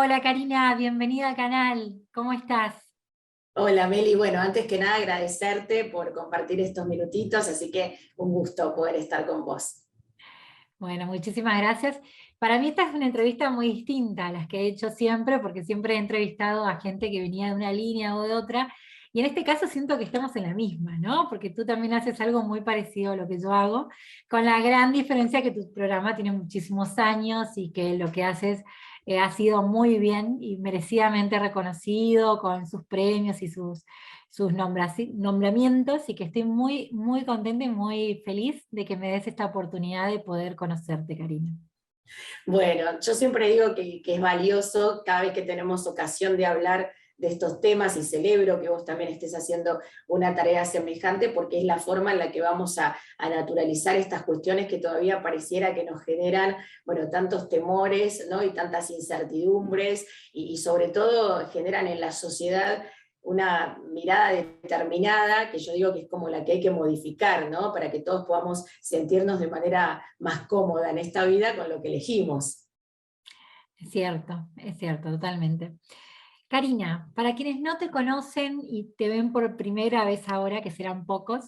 Hola Karina, bienvenida al canal. ¿Cómo estás? Hola Meli, bueno, antes que nada agradecerte por compartir estos minutitos, así que un gusto poder estar con vos. Bueno, muchísimas gracias. Para mí esta es una entrevista muy distinta a las que he hecho siempre, porque siempre he entrevistado a gente que venía de una línea o de otra, y en este caso siento que estamos en la misma, ¿no? Porque tú también haces algo muy parecido a lo que yo hago, con la gran diferencia que tu programa tiene muchísimos años y que lo que haces ha sido muy bien y merecidamente reconocido con sus premios y sus nombramientos, y que estoy muy, muy contenta y muy feliz de que me des esta oportunidad de poder conocerte, Karina. Bueno, yo siempre digo que es valioso cada vez que tenemos ocasión de hablar de estos temas y celebro que vos también estés haciendo una tarea semejante porque es la forma en la que vamos a naturalizar estas cuestiones que todavía pareciera que nos generan, bueno, tantos temores, ¿no? Y tantas incertidumbres y sobre todo generan en la sociedad una mirada determinada, que yo digo que es como la que hay que modificar, ¿no? Para que todos podamos sentirnos de manera más cómoda en esta vida con lo que elegimos. Es cierto, totalmente. Karina, para quienes no te conocen y te ven por primera vez ahora, que serán pocos,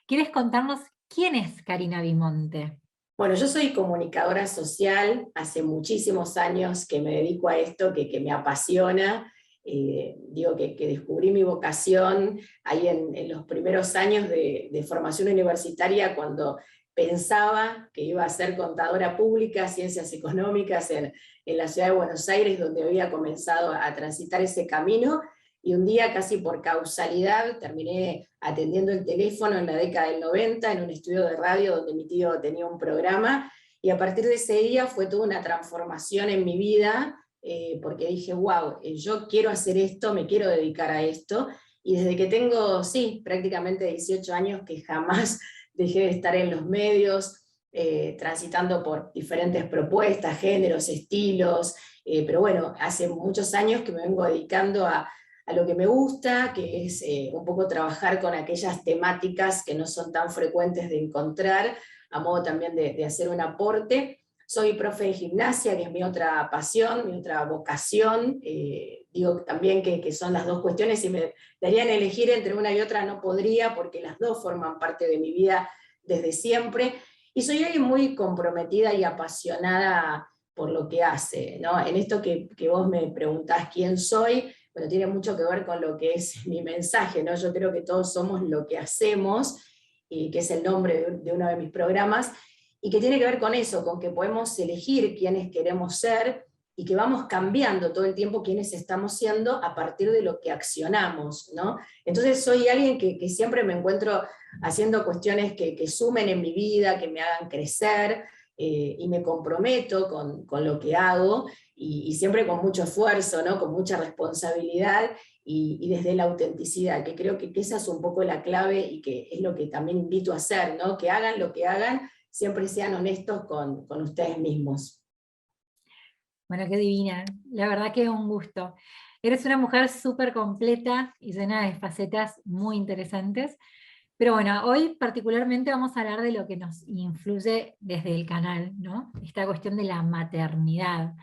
¿quieres contarnos quién es Karina Bimonte? Bueno, yo soy comunicadora social, hace muchísimos años que me dedico a esto, que me apasiona. Digo que descubrí mi vocación ahí en los primeros años de formación universitaria, cuando pensaba que iba a ser contadora pública, ciencias económicas en la ciudad de Buenos Aires, donde había comenzado a transitar ese camino. Y un día, casi por causalidad, terminé atendiendo el teléfono en la década del 90 en un estudio de radio donde mi tío tenía un programa, y a partir de ese día fue toda una transformación en mi vida, porque dije, wow, yo quiero hacer esto, me quiero dedicar a esto, y desde que tengo, sí, prácticamente 18 años que jamás dejé de estar en los medios, transitando por diferentes propuestas, géneros, estilos, pero bueno, hace muchos años que me vengo dedicando a lo que me gusta, que es un poco trabajar con aquellas temáticas que no son tan frecuentes de encontrar, a modo también de hacer un aporte. Soy profe de gimnasia, que es mi otra pasión, mi otra vocación. Digo también que son las dos cuestiones, si me darían a elegir entre una y otra no podría, porque las dos forman parte de mi vida desde siempre. Y soy alguien muy comprometida y apasionada por lo que hace, ¿no? En esto que vos me preguntás quién soy, bueno, tiene mucho que ver con lo que es mi mensaje, ¿no? Yo creo que todos somos lo que hacemos, y que es el nombre de uno de mis programas, y que tiene que ver con eso, con que podemos elegir quiénes queremos ser y que vamos cambiando todo el tiempo quiénes estamos siendo a partir de lo que accionamos, ¿no? Entonces soy alguien que siempre me encuentro haciendo cuestiones que sumen en mi vida, que me hagan crecer, y me comprometo con lo que hago, y siempre con mucho esfuerzo, ¿no? Con mucha responsabilidad y desde la autenticidad, que creo que esa es un poco la clave y que es lo que también invito a hacer, ¿no? Que hagan lo que hagan, siempre sean honestos con ustedes mismos. Bueno, qué divina. La verdad que es un gusto. Eres una mujer súper completa y llena de facetas muy interesantes. Pero bueno, hoy particularmente vamos a hablar de lo que nos influye desde el canal, ¿no? Esta cuestión de la maternidad.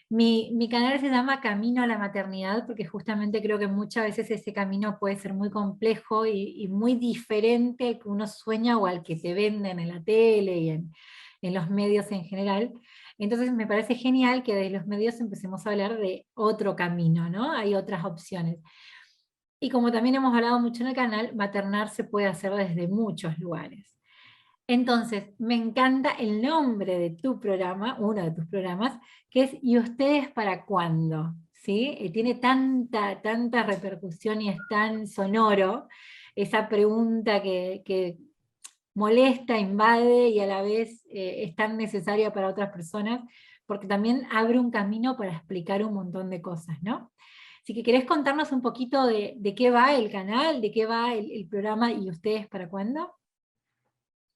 Mi canal se llama Camino a la Maternidad porque justamente creo que muchas veces ese camino puede ser muy complejo y muy diferente al que uno sueña o al que te venden en la tele y en los medios en general. Entonces me parece genial que desde los medios empecemos a hablar de otro camino, ¿no? Hay otras opciones. Y como también hemos hablado mucho en el canal, maternar se puede hacer desde muchos lugares. Entonces, me encanta el nombre de tu programa, uno de tus programas, que es ¿Y ustedes para cuándo? ¿Sí? Tiene tanta repercusión y es tan sonoro esa pregunta que molesta, invade y a la vez es tan necesaria para otras personas, porque también abre un camino para explicar un montón de cosas, ¿no? Así que querés contarnos un poquito de qué va el canal, de qué va el programa ¿Y ustedes para cuándo?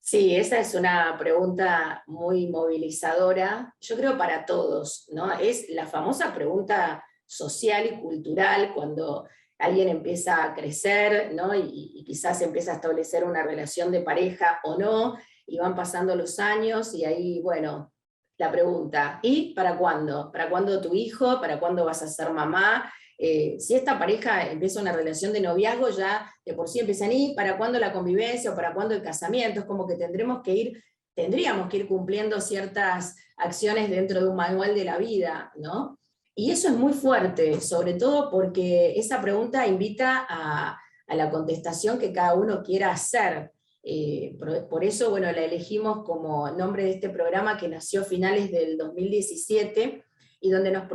Sí, esa es una pregunta muy movilizadora, yo creo para todos, ¿no? Es la famosa pregunta social y cultural cuando alguien empieza a crecer, ¿no? Y quizás empieza a establecer una relación de pareja o no, y van pasando los años y ahí, bueno, la pregunta, ¿y para cuándo? ¿Para cuándo tu hijo? ¿Para cuándo vas a ser mamá? Si esta pareja empieza una relación de noviazgo, ya de por sí empiezan, ¿y para cuándo la convivencia o para cuándo el casamiento? Es como que tendríamos que ir cumpliendo ciertas acciones dentro de un manual de la vida, ¿no? Y eso es muy fuerte, sobre todo porque esa pregunta invita a la contestación que cada uno quiera hacer. Por eso, bueno, la elegimos como nombre de este programa que nació a finales del 2017 y donde nos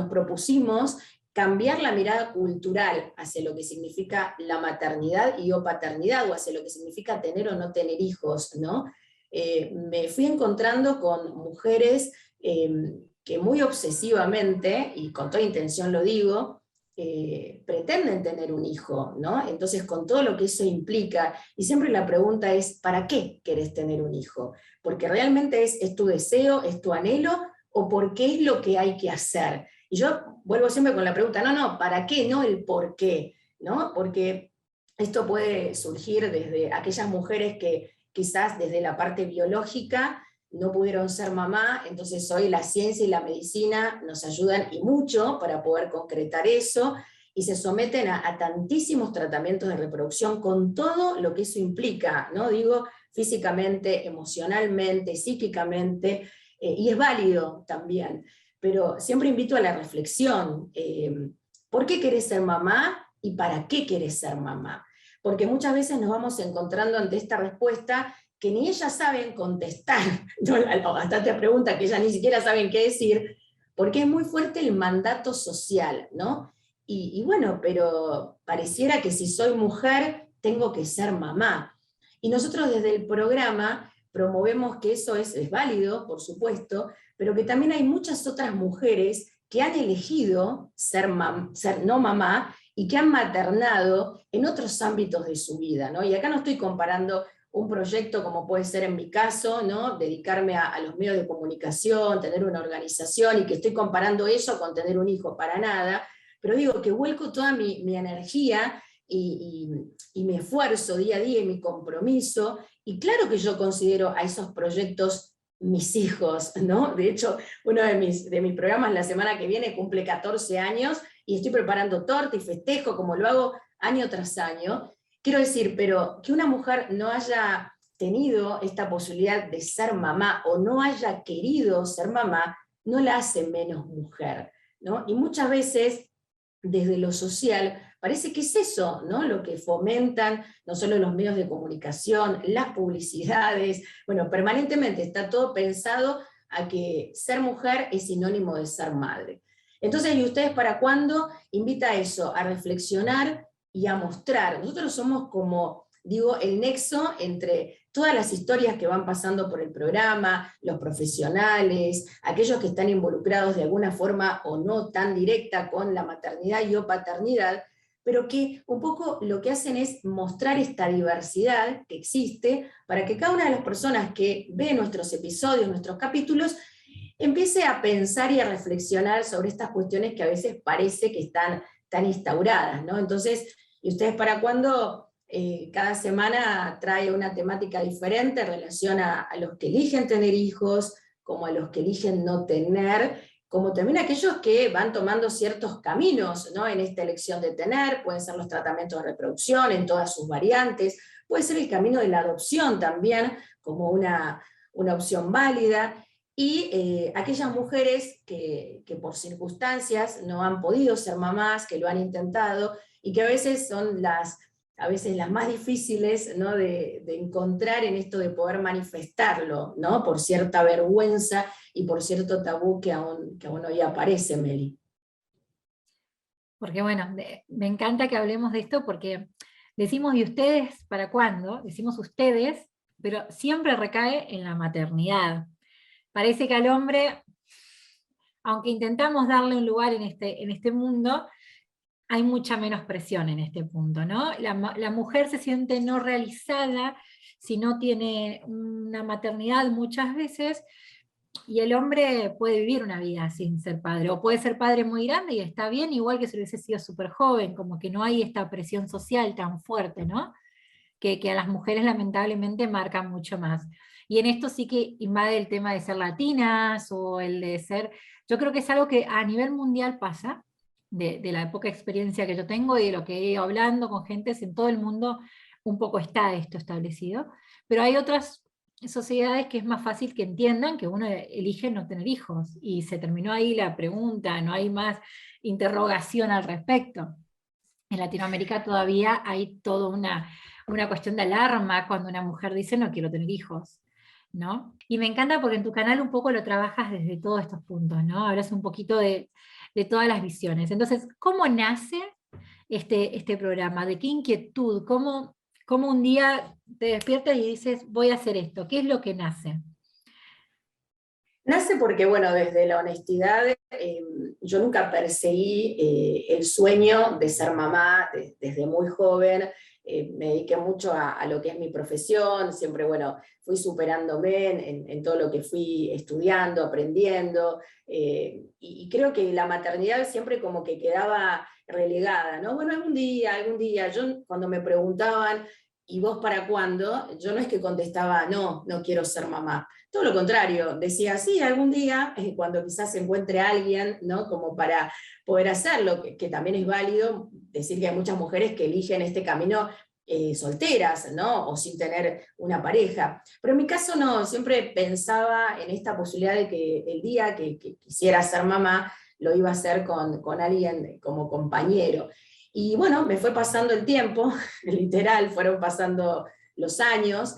propusimos cambiar la mirada cultural hacia lo que significa la maternidad y o paternidad, o hacia lo que significa tener o no tener hijos, ¿no? Me fui encontrando con mujeres que muy obsesivamente, y con toda intención lo digo, pretenden tener un hijo, ¿no? Entonces, con todo lo que eso implica, y siempre la pregunta es, ¿para qué querés tener un hijo? ¿Porque realmente es tu deseo, es tu anhelo, o porque es lo que hay que hacer? Y yo vuelvo siempre con la pregunta, no, ¿para qué? No el por qué, ¿no? Porque esto puede surgir desde aquellas mujeres que quizás desde la parte biológica no pudieron ser mamá, entonces hoy la ciencia y la medicina nos ayudan y mucho para poder concretar eso, y se someten a tantísimos tratamientos de reproducción con todo lo que eso implica, ¿no? Digo, físicamente, emocionalmente, psíquicamente, y es válido también, pero siempre invito a la reflexión. ¿Por qué querés ser mamá y para qué querés ser mamá? Porque muchas veces nos vamos encontrando ante esta respuesta que ni ellas saben contestar, ¿no? A esta pregunta que ellas ni siquiera saben qué decir, porque es muy fuerte el mandato social, ¿no? Y bueno, pero pareciera que si soy mujer tengo que ser mamá. Y nosotros desde el programa promovemos que eso es válido, por supuesto, pero que también hay muchas otras mujeres que han elegido ser no mamá y que han maternado en otros ámbitos de su vida, ¿no? Y acá no estoy comparando un proyecto como puede ser en mi caso, ¿no? Dedicarme a los medios de comunicación, tener una organización, y que estoy comparando eso con tener un hijo, para nada, pero digo que vuelco toda mi energía y mi esfuerzo día a día y mi compromiso, y claro que yo considero a esos proyectos mis hijos, ¿no? De hecho, uno de mis programas la semana que viene cumple 14 años y estoy preparando torta y festejo como lo hago año tras año. Quiero decir, pero que una mujer no haya tenido esta posibilidad de ser mamá o no haya querido ser mamá, no la hace menos mujer, ¿no? Y muchas veces, desde lo social, parece que es eso, ¿no? Lo que fomentan no solo los medios de comunicación, las publicidades, bueno, permanentemente está todo pensado a que ser mujer es sinónimo de ser madre. Entonces, ¿y ustedes para cuándo? Invita a eso, a reflexionar y a mostrar. Nosotros somos como, digo, el nexo entre todas las historias que van pasando por el programa, los profesionales, aquellos que están involucrados de alguna forma o no tan directa con la maternidad y o paternidad, pero que un poco lo que hacen es mostrar esta diversidad que existe para que cada una de las personas que ve nuestros episodios, nuestros capítulos, empiece a pensar y a reflexionar sobre estas cuestiones que a veces parece que están tan instauradas, ¿no? Entonces, ¿y ustedes para cuándo? Cada semana trae una temática diferente en relación a los que eligen tener hijos, como a los que eligen no tener, como también aquellos que van tomando ciertos caminos, ¿no? En esta elección de tener, pueden ser los tratamientos de reproducción en todas sus variantes, puede ser el camino de la adopción también, como una opción válida, y aquellas mujeres que por circunstancias no han podido ser mamás, que lo han intentado, y que a veces son las más difíciles, ¿no? de encontrar en esto de poder manifestarlo, ¿no? Por cierta vergüenza y por cierto tabú que aún hoy aparece, Meli. Porque bueno, me encanta que hablemos de esto porque decimos ¿y ustedes para cuándo? Decimos ustedes, pero siempre recae en la maternidad. Parece que al hombre, aunque intentamos darle un lugar en este mundo, hay mucha menos presión en este punto, ¿no? La mujer se siente no realizada si no tiene una maternidad muchas veces, y el hombre puede vivir una vida sin ser padre, o puede ser padre muy grande y está bien, igual que si hubiese sido súper joven, como que no hay esta presión social tan fuerte, ¿no? Que a las mujeres lamentablemente marcan mucho más. Y en esto sí que invade el tema de ser latinas o el de ser, yo creo que es algo que a nivel mundial pasa, de la poca experiencia que yo tengo y de lo que he ido hablando con gentes en todo el mundo, un poco está esto establecido, pero hay otras sociedades que es más fácil que entiendan que uno elige no tener hijos, y se terminó ahí la pregunta, no hay más interrogación al respecto. En Latinoamérica todavía hay toda una cuestión de alarma cuando una mujer dice no quiero tener hijos, ¿no? Y me encanta porque en tu canal un poco lo trabajas desde todos estos puntos, ¿no? Hablas un poquito de todas las visiones. Entonces, ¿cómo nace este programa? ¿De qué inquietud? ¿Cómo un día te despiertas y dices voy a hacer esto? ¿Qué es lo que nace? Nace porque, bueno, desde la honestidad, yo nunca perseguí el sueño de ser mamá desde muy joven. Me dediqué mucho a lo que es mi profesión, siempre, bueno, fui superándome en todo lo que fui estudiando, aprendiendo, y creo que la maternidad siempre como que quedaba relegada, ¿no? Bueno, algún día, yo cuando me preguntaban, ¿y vos para cuándo? Yo no es que contestaba, no, no quiero ser mamá. Todo lo contrario, decía, sí, algún día, cuando quizás se encuentre alguien, ¿no? Como para poder hacerlo, que también es válido decir que hay muchas mujeres que eligen este camino solteras, ¿no? O sin tener una pareja. Pero en mi caso no, siempre pensaba en esta posibilidad de que el día que quisiera ser mamá, lo iba a hacer con alguien como compañero. Y bueno, me fue pasando el tiempo, literal, fueron pasando los años,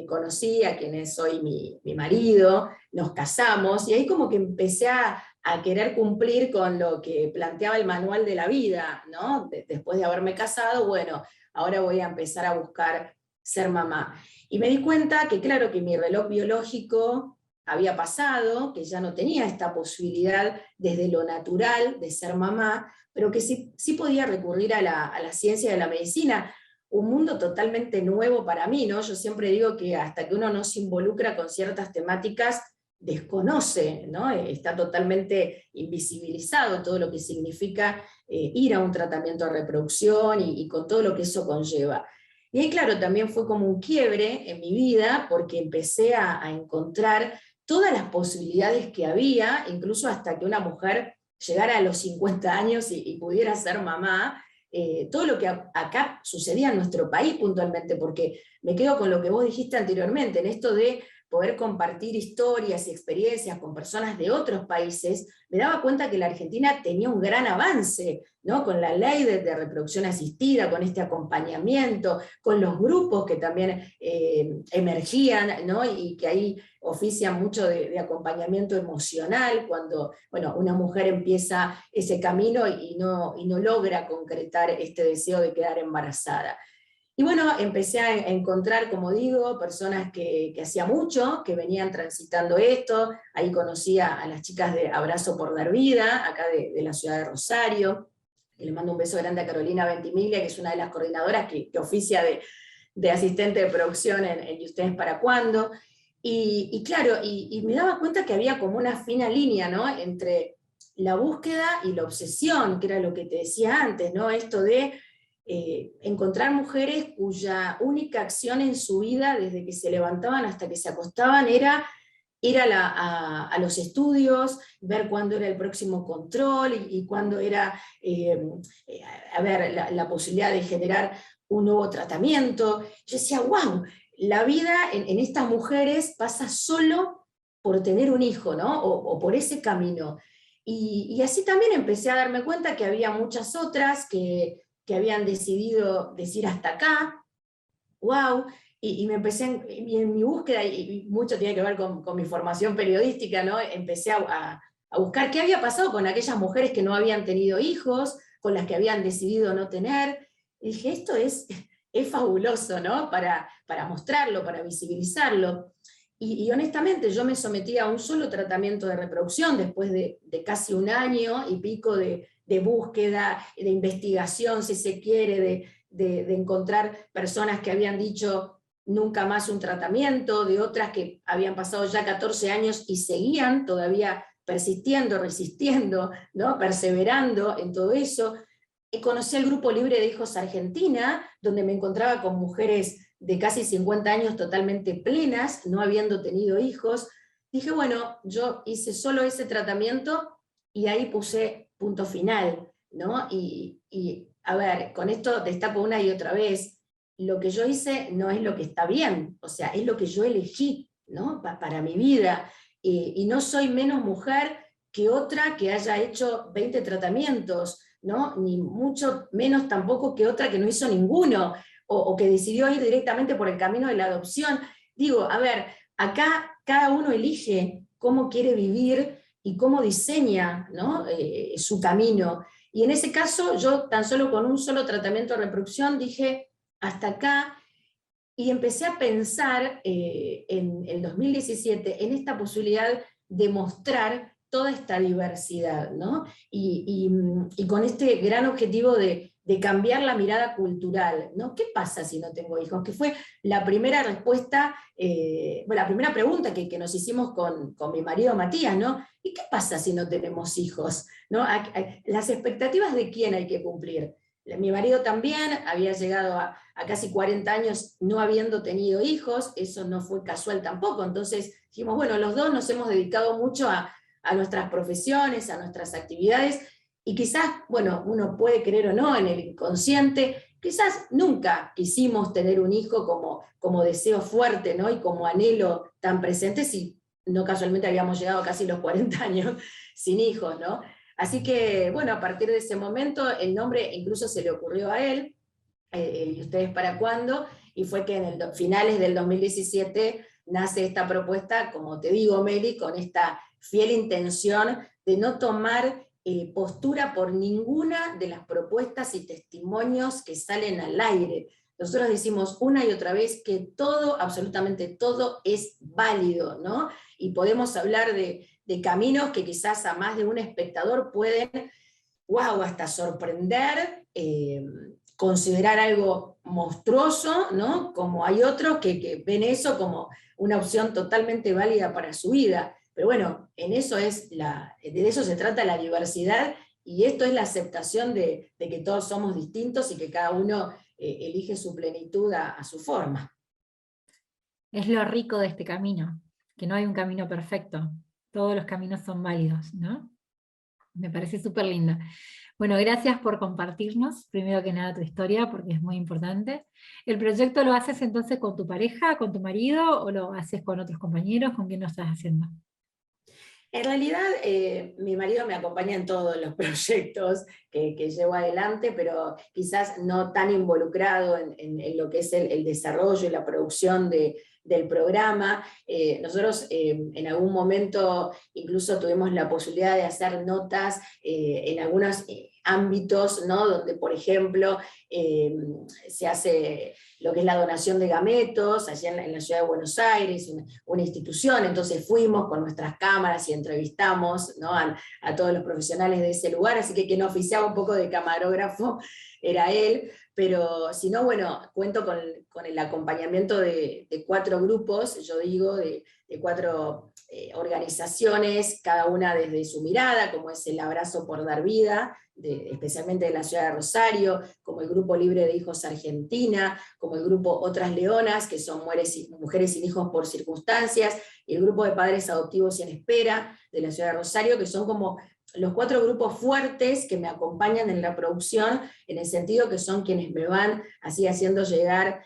conocí a quien es hoy mi marido, nos casamos, y ahí como que empecé a querer cumplir con lo que planteaba el manual de la vida, ¿no? Después de haberme casado, bueno, ahora voy a empezar a buscar ser mamá. Y me di cuenta que claro que mi reloj biológico había pasado, que ya no tenía esta posibilidad desde lo natural de ser mamá, pero que sí podía recurrir a la ciencia y a la medicina, un mundo totalmente nuevo para mí, ¿no? Yo siempre digo que hasta que uno no se involucra con ciertas temáticas, desconoce, ¿no? Está totalmente invisibilizado todo lo que significa ir a un tratamiento de reproducción y con todo lo que eso conlleva. Y ahí, claro, también fue como un quiebre en mi vida porque empecé a encontrar todas las posibilidades que había, incluso hasta que una mujer llegara a los 50 años y pudiera ser mamá, todo lo que acá sucedía en nuestro país puntualmente, porque me quedo con lo que vos dijiste anteriormente, en esto de poder compartir historias y experiencias con personas de otros países, me daba cuenta que la Argentina tenía un gran avance, ¿no? Con la ley de reproducción asistida, con este acompañamiento, con los grupos que también emergían, ¿no? Y que ahí ofician mucho de acompañamiento emocional, cuando bueno, una mujer empieza ese camino y no logra concretar este deseo de quedar embarazada. Y bueno, empecé a encontrar, como digo, personas que hacía mucho, que venían transitando esto. Ahí conocí a las chicas de Abrazo por Dar Vida, acá de la ciudad de Rosario. Y le mando un beso grande a Carolina Ventimiglia, que es una de las coordinadoras que oficia de asistente de producción en ¿Y ustedes para cuándo? Y claro, y me daba cuenta que había como una fina línea, ¿no? Entre la búsqueda y la obsesión, que era lo que te decía antes, ¿no? Esto de encontrar mujeres cuya única acción en su vida, desde que se levantaban hasta que se acostaban, era ir a los estudios, ver cuándo era el próximo control y cuándo era, a ver, la posibilidad de generar un nuevo tratamiento. Yo decía, wow, la vida en estas mujeres pasa solo por tener un hijo, ¿no? O por ese camino. Y así también empecé a darme cuenta que había muchas otras que habían decidido decir hasta acá, wow, y me empecé en mi búsqueda, y mucho tiene que ver con mi formación periodística, ¿no? Empecé a buscar qué había pasado con aquellas mujeres que no habían tenido hijos, con las que habían decidido no tener, y dije, esto es fabuloso, ¿no? Para mostrarlo, para visibilizarlo. Y honestamente yo me sometí a un solo tratamiento de reproducción después de casi un año y pico de búsqueda, de investigación, si se quiere, de encontrar personas que habían dicho nunca más un tratamiento, de otras que habían pasado ya 14 años y seguían todavía persistiendo, resistiendo, ¿no? Perseverando en todo eso. Conocí el Grupo Libre de Hijos Argentina, donde me encontraba con mujeres de casi 50 años totalmente plenas, no habiendo tenido hijos, dije, bueno, yo hice solo ese tratamiento y ahí puse punto final, ¿no? Y a ver, con esto destaco una y otra vez, lo que yo hice no es lo que está bien, o sea, es lo que yo elegí, ¿no? Para mi vida, y no soy menos mujer que otra que haya hecho 20 tratamientos, ¿no? Ni mucho menos tampoco que otra que no hizo ninguno, o que decidió ir directamente por el camino de la adopción. Digo, a ver, acá cada uno elige cómo quiere vivir y cómo diseña, ¿no? Su camino. Y en ese caso, yo tan solo con un solo tratamiento de reproducción dije, hasta acá, y empecé a pensar en el 2017 en esta posibilidad de mostrar toda esta diversidad, ¿no? Y con este gran objetivo de cambiar la mirada cultural, ¿no? ¿Qué pasa si no tengo hijos? Que fue la primera respuesta, bueno, la primera pregunta que nos hicimos con mi marido Matías, ¿no? ¿Y qué pasa si no tenemos hijos? ¿No? Las expectativas de quién hay que cumplir. Mi marido también había llegado a casi 40 años no habiendo tenido hijos, eso no fue casual tampoco, entonces dijimos, bueno, los dos nos hemos dedicado mucho a nuestras profesiones, a nuestras actividades, y quizás, bueno, uno puede creer o no en el inconsciente, quizás nunca quisimos tener un hijo como deseo fuerte, ¿no? Y como anhelo tan presente, si no casualmente habíamos llegado casi los 40 años sin hijos, ¿no? Así que, bueno, a partir de ese momento, el nombre incluso se le ocurrió a él, ¿y ustedes para cuándo? Y fue que en finales del 2017 nace esta propuesta, como te digo, Meli, con esta fiel intención de no tomar postura por ninguna de las propuestas y testimonios que salen al aire. Nosotros decimos una y otra vez que todo, absolutamente todo, es válido, ¿no? Y podemos hablar de caminos que quizás a más de un espectador pueden, wow, hasta sorprender, considerar algo monstruoso, ¿no? Como hay otros que ven eso como una opción totalmente válida para su vida. Pero bueno, de eso se trata la diversidad, y esto es la aceptación de que todos somos distintos y que cada uno elige su plenitud a su forma. Es lo rico de este camino, que no hay un camino perfecto, todos los caminos son válidos, ¿no? Me parece súper linda. Bueno, gracias por compartirnos, primero que nada, tu historia, porque es muy importante. ¿El proyecto lo haces entonces con tu pareja, con tu marido, o lo haces con otros compañeros? ¿Con quién lo estás haciendo? En realidad, mi marido me acompaña en todos los proyectos que llevo adelante, pero quizás no tan involucrado en lo que es el desarrollo y la producción del programa. Nosotros en algún momento incluso tuvimos la posibilidad de hacer notas en algunos ámbitos, ¿no? Donde, por ejemplo, se hace lo que es la donación de gametos, allá en la ciudad de Buenos Aires, una institución, entonces fuimos con nuestras cámaras y entrevistamos, ¿no? a todos los profesionales de ese lugar, así que quien oficiaba un poco de camarógrafo era él, pero si no, bueno, cuento con el acompañamiento de 4 grupos, yo digo, de 4 organizaciones, cada una desde su mirada, como es el Abrazo por Dar Vida, especialmente de la ciudad de Rosario, como el Grupo Libre de Hijos Argentina, como el Grupo Otras Leonas, que son mujeres sin hijos por circunstancias, y el Grupo de Padres Adoptivos y en Espera, de la ciudad de Rosario, que son como los 4 grupos fuertes que me acompañan en la producción, en el sentido que son quienes me van así haciendo llegar,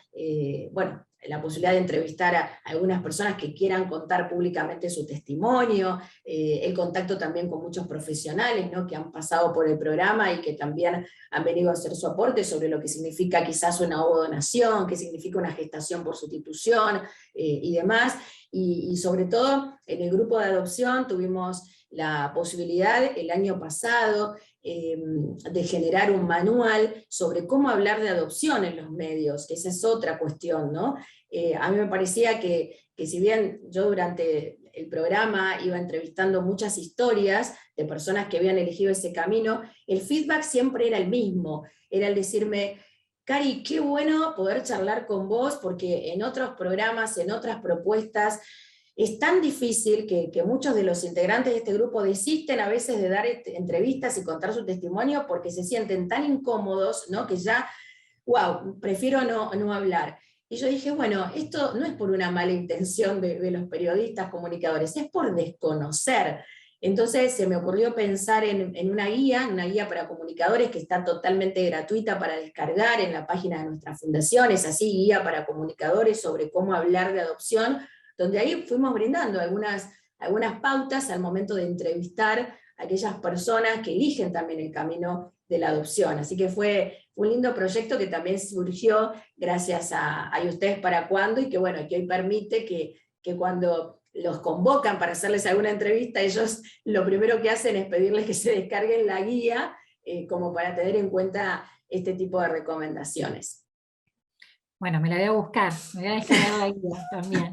bueno, la posibilidad de entrevistar a algunas personas que quieran contar públicamente su testimonio, el contacto también con muchos profesionales, ¿no? Que han pasado por el programa y que también han venido a hacer su aporte sobre lo que significa quizás una ovodonación, qué significa una gestación por sustitución y demás. Y sobre todo en el grupo de adopción tuvimos la posibilidad el año pasado de generar un manual sobre cómo hablar de adopción en los medios, que esa es otra cuestión, ¿no? A mí me parecía que si bien yo durante el programa iba entrevistando muchas historias de personas que habían elegido ese camino, el feedback siempre era el mismo, era el decirme, Cari, qué bueno poder charlar con vos, porque en otros programas, en otras propuestas, es tan difícil que muchos de los integrantes de este grupo desisten a veces de dar entrevistas y contar su testimonio porque se sienten tan incómodos, ¿no? Que ya, wow, prefiero no hablar. Y yo dije, bueno, esto no es por una mala intención de los periodistas, comunicadores, es por desconocer. Entonces se me ocurrió pensar en una guía para comunicadores que está totalmente gratuita para descargar en la página de nuestra fundación, es así, guía para comunicadores sobre cómo hablar de adopción, donde ahí fuimos brindando algunas pautas al momento de entrevistar a aquellas personas que eligen también el camino de la adopción. Así que fue un lindo proyecto que también surgió gracias a ustedes para cuándo, y que bueno, que hoy permite que cuando los convocan para hacerles alguna entrevista, ellos lo primero que hacen es pedirles que se descarguen la guía, como para tener en cuenta este tipo de recomendaciones. Bueno, me la voy a buscar, me voy a descargar la guía también.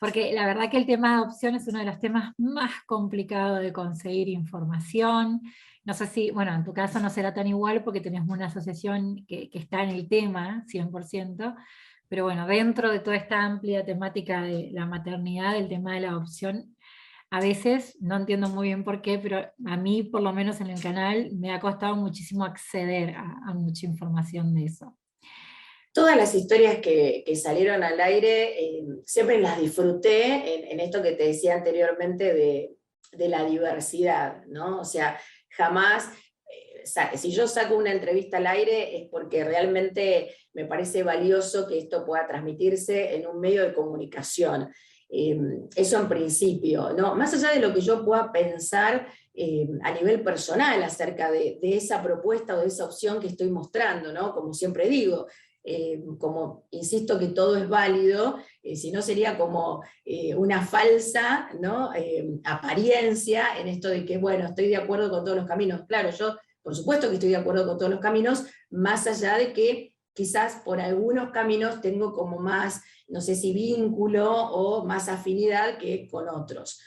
Porque la verdad que el tema de adopción es uno de los temas más complicados de conseguir información. No sé si, bueno, en tu caso no será tan igual porque tenés una asociación que está en el tema, 100%, pero bueno, dentro de toda esta amplia temática de la maternidad, el tema de la adopción, a veces, no entiendo muy bien por qué, pero a mí, por lo menos en el canal, me ha costado muchísimo acceder a mucha información de eso. Todas las historias que salieron al aire, siempre las disfruté en esto que te decía anteriormente de la diversidad, ¿no? O sea, jamás, si yo saco una entrevista al aire es porque realmente me parece valioso que esto pueda transmitirse en un medio de comunicación. Eso en principio, ¿no? Más allá de lo que yo pueda pensar a nivel personal acerca de esa propuesta o de esa opción que estoy mostrando, ¿no? Como siempre digo, como insisto que todo es válido, si no sería como una falsa, ¿no? Apariencia en esto de que, bueno, estoy de acuerdo con todos los caminos. Claro, yo por supuesto que estoy de acuerdo con todos los caminos, más allá de que quizás por algunos caminos tengo como más, no sé si vínculo o más afinidad que con otros.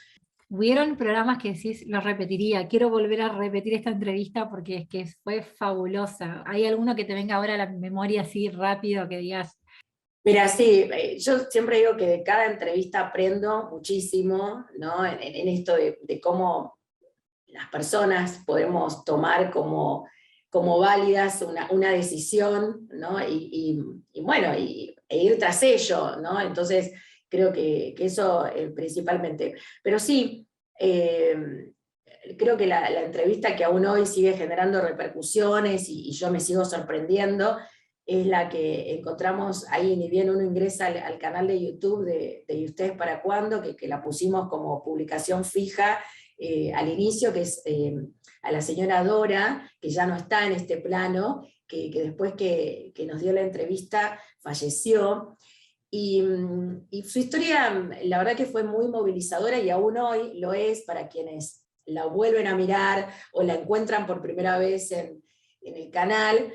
Hubieron programas que decís, los repetiría, quiero volver a repetir esta entrevista porque es que fue fabulosa. ¿Hay alguno que te venga ahora a la memoria así rápido que digas? Mira, sí, yo siempre digo que de cada entrevista aprendo muchísimo, ¿no? En esto de cómo las personas podemos tomar como válidas una decisión, ¿no? Y bueno, e ir tras ello, ¿no? Entonces, creo que eso principalmente. Pero sí, creo que la entrevista que aún hoy sigue generando repercusiones y yo me sigo sorprendiendo es la que encontramos ahí, ni bien uno ingresa al canal de YouTube de ¿Y ustedes para cuándo? Que la pusimos como publicación fija al inicio, que es a la señora Dora, que ya no está en este plano, que después que nos dio la entrevista falleció. Y su historia, la verdad que fue muy movilizadora y aún hoy lo es para quienes la vuelven a mirar o la encuentran por primera vez en el canal,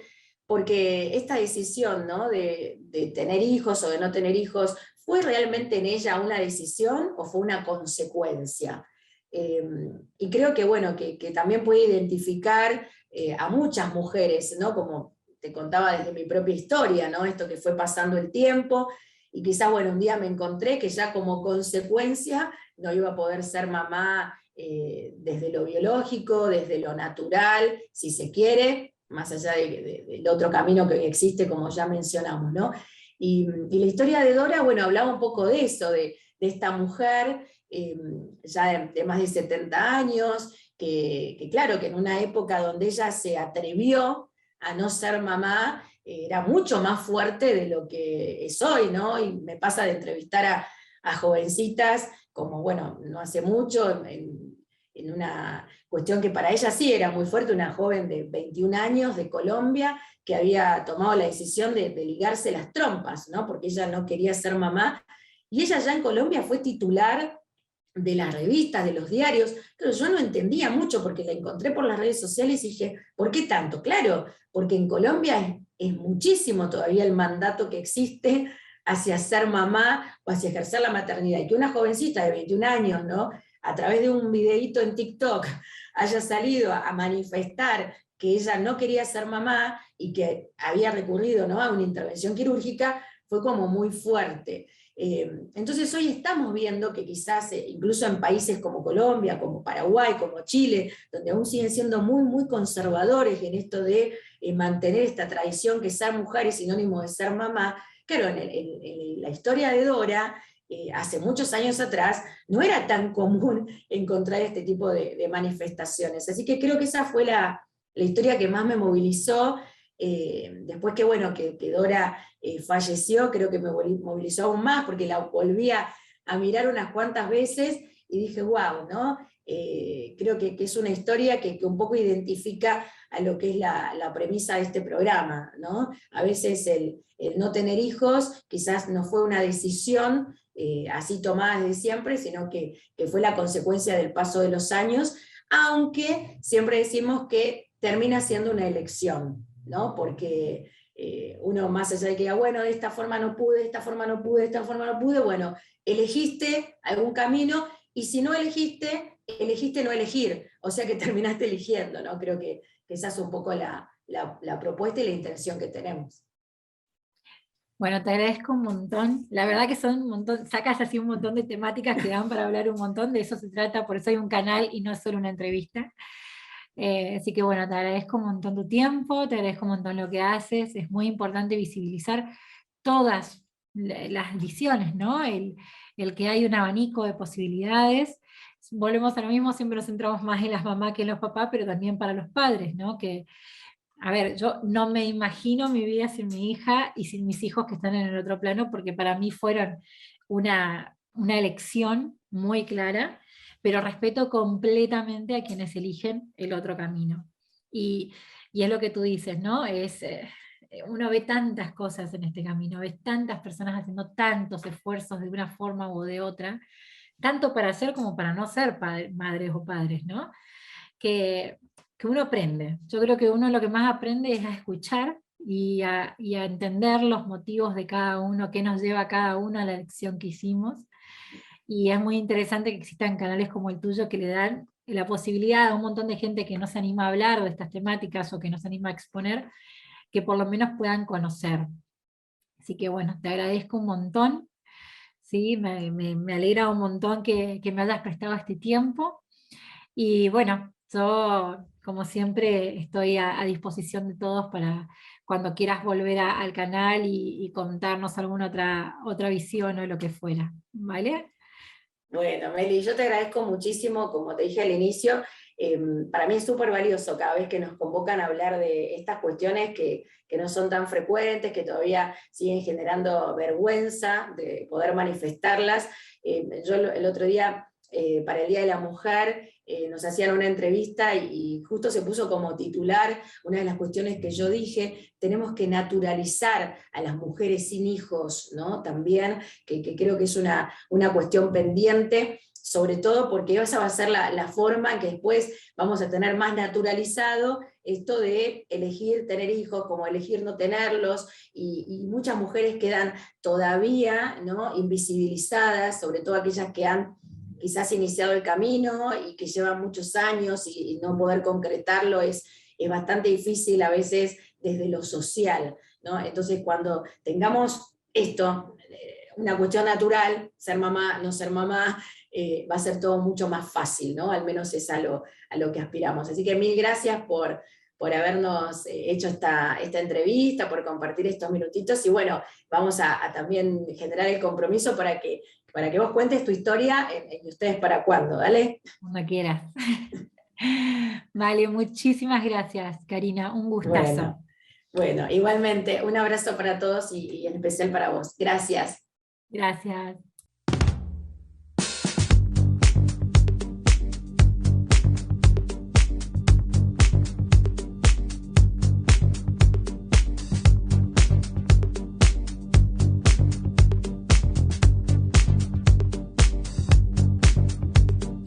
porque esta decisión, ¿no? de tener hijos o de no tener hijos, ¿fue realmente en ella una decisión o fue una consecuencia? Y creo que, bueno, que también puede identificar a muchas mujeres, ¿no? Como te contaba desde mi propia historia, ¿no? Esto que fue pasando el tiempo, y quizás, bueno, un día me encontré que ya como consecuencia no iba a poder ser mamá desde lo biológico, desde lo natural, si se quiere, más allá del otro camino que hoy existe, como ya mencionamos, ¿no? Y la historia de Dora, bueno, hablaba un poco de eso, de esta mujer ya de más de 70 años, que claro, que en una época donde ella se atrevió a no ser mamá, era mucho más fuerte de lo que es hoy, ¿no? Y me pasa de entrevistar a jovencitas, como bueno, no hace mucho, en una cuestión que para ella sí era muy fuerte, una joven de 21 años de Colombia, que había tomado la decisión de ligarse las trompas, ¿no? Porque ella no quería ser mamá, y ella ya en Colombia fue titular de las revistas, de los diarios, pero yo no entendía mucho porque la encontré por las redes sociales y dije, ¿por qué tanto? Claro, porque en Colombia es muchísimo todavía el mandato que existe hacia ser mamá o hacia ejercer la maternidad, y que una jovencita de 21 años, ¿no? A través de un videíto en TikTok haya salido a manifestar que ella no quería ser mamá y que había recurrido, ¿no? a una intervención quirúrgica, fue como muy fuerte. Entonces hoy estamos viendo que quizás incluso en países como Colombia, como Paraguay, como Chile, donde aún siguen siendo muy, muy conservadores en esto de mantener esta tradición que ser mujer es sinónimo de ser mamá, claro, en la historia de Dora, hace muchos años atrás, no era tan común encontrar este tipo de manifestaciones. Así que creo que esa fue la historia que más me movilizó. Después que, bueno, que Dora falleció, creo que me movilizó aún más, porque la volví a mirar unas cuantas veces y dije, wow, ¿no? Creo que es una historia que un poco identifica a lo que es la premisa de este programa, ¿no? A veces el no tener hijos quizás no fue una decisión así tomada desde siempre, sino que fue la consecuencia del paso de los años, aunque siempre decimos que termina siendo una elección, ¿no? Porque uno más allá de que diga, bueno, de esta forma no pude, de esta forma no pude, de esta forma no pude, bueno, elegiste algún camino, y si no elegiste, elegiste no elegir, o sea que terminaste eligiendo, ¿no? Creo que esa es un poco la propuesta y la intención que tenemos. Bueno, te agradezco un montón. La verdad que son un montón, sacas así un montón de temáticas que dan para hablar un montón, de eso se trata, por eso hay un canal y no es solo una entrevista. Así que bueno, te agradezco un montón tu tiempo, te agradezco un montón lo que haces, es muy importante visibilizar todas las visiones, ¿no? El que hay un abanico de posibilidades. Volvemos a lo mismo, siempre nos centramos más en las mamás que en los papás, pero también para los padres, ¿no? Que, a ver, yo no me imagino mi vida sin mi hija y sin mis hijos que están en el otro plano, porque para mí fueron una elección muy clara, pero respeto completamente a quienes eligen el otro camino. Y es lo que tú dices, ¿no? Uno ve tantas cosas en este camino, ves tantas personas haciendo tantos esfuerzos de una forma u de otra, tanto para ser como para no ser madres o padres, ¿no? Que, que uno aprende. Yo creo que uno lo que más aprende es a escuchar y a entender los motivos de cada uno, qué nos lleva a cada uno a la elección que hicimos. Y es muy interesante que existan canales como el tuyo que le dan la posibilidad a un montón de gente que no se anima a hablar de estas temáticas o que no se anima a exponer, que por lo menos puedan conocer. Así que bueno, te agradezco un montón, ¿sí? Me alegra un montón que me hayas prestado este tiempo. Y bueno, yo como siempre estoy a disposición de todos para cuando quieras volver al canal y contarnos alguna otra visión o lo que fuera, ¿vale? Bueno, Meli, yo te agradezco muchísimo, como te dije al inicio, para mí es súper valioso cada vez que nos convocan a hablar de estas cuestiones que no son tan frecuentes, que todavía siguen generando vergüenza de poder manifestarlas. Yo el otro día, para el Día de la Mujer, nos hacían una entrevista y justo se puso como titular una de las cuestiones que yo dije: tenemos que naturalizar a las mujeres sin hijos, ¿no? También, que creo que es una cuestión pendiente, sobre todo porque esa va a ser la forma en que después vamos a tener más naturalizado esto de elegir tener hijos, como elegir no tenerlos, y muchas mujeres quedan todavía, ¿no?, invisibilizadas, sobre todo aquellas que han quizás iniciado el camino y que llevan muchos años, y no poder concretarlo es bastante difícil a veces desde lo social, ¿no? Entonces, cuando tengamos esto, una cuestión natural, ser mamá, no ser mamá, va a ser todo mucho más fácil, ¿no? Al menos es a lo que aspiramos. Así que mil gracias por habernos hecho esta entrevista, por compartir estos minutitos, y bueno, vamos a también generar el compromiso para que vos cuentes tu historia en Ustedes para Cuándo, ¿dale? Cuando quieras. Vale, muchísimas gracias, Karina, un gustazo. Bueno, igualmente, un abrazo para todos y en especial para vos. Gracias. Gracias.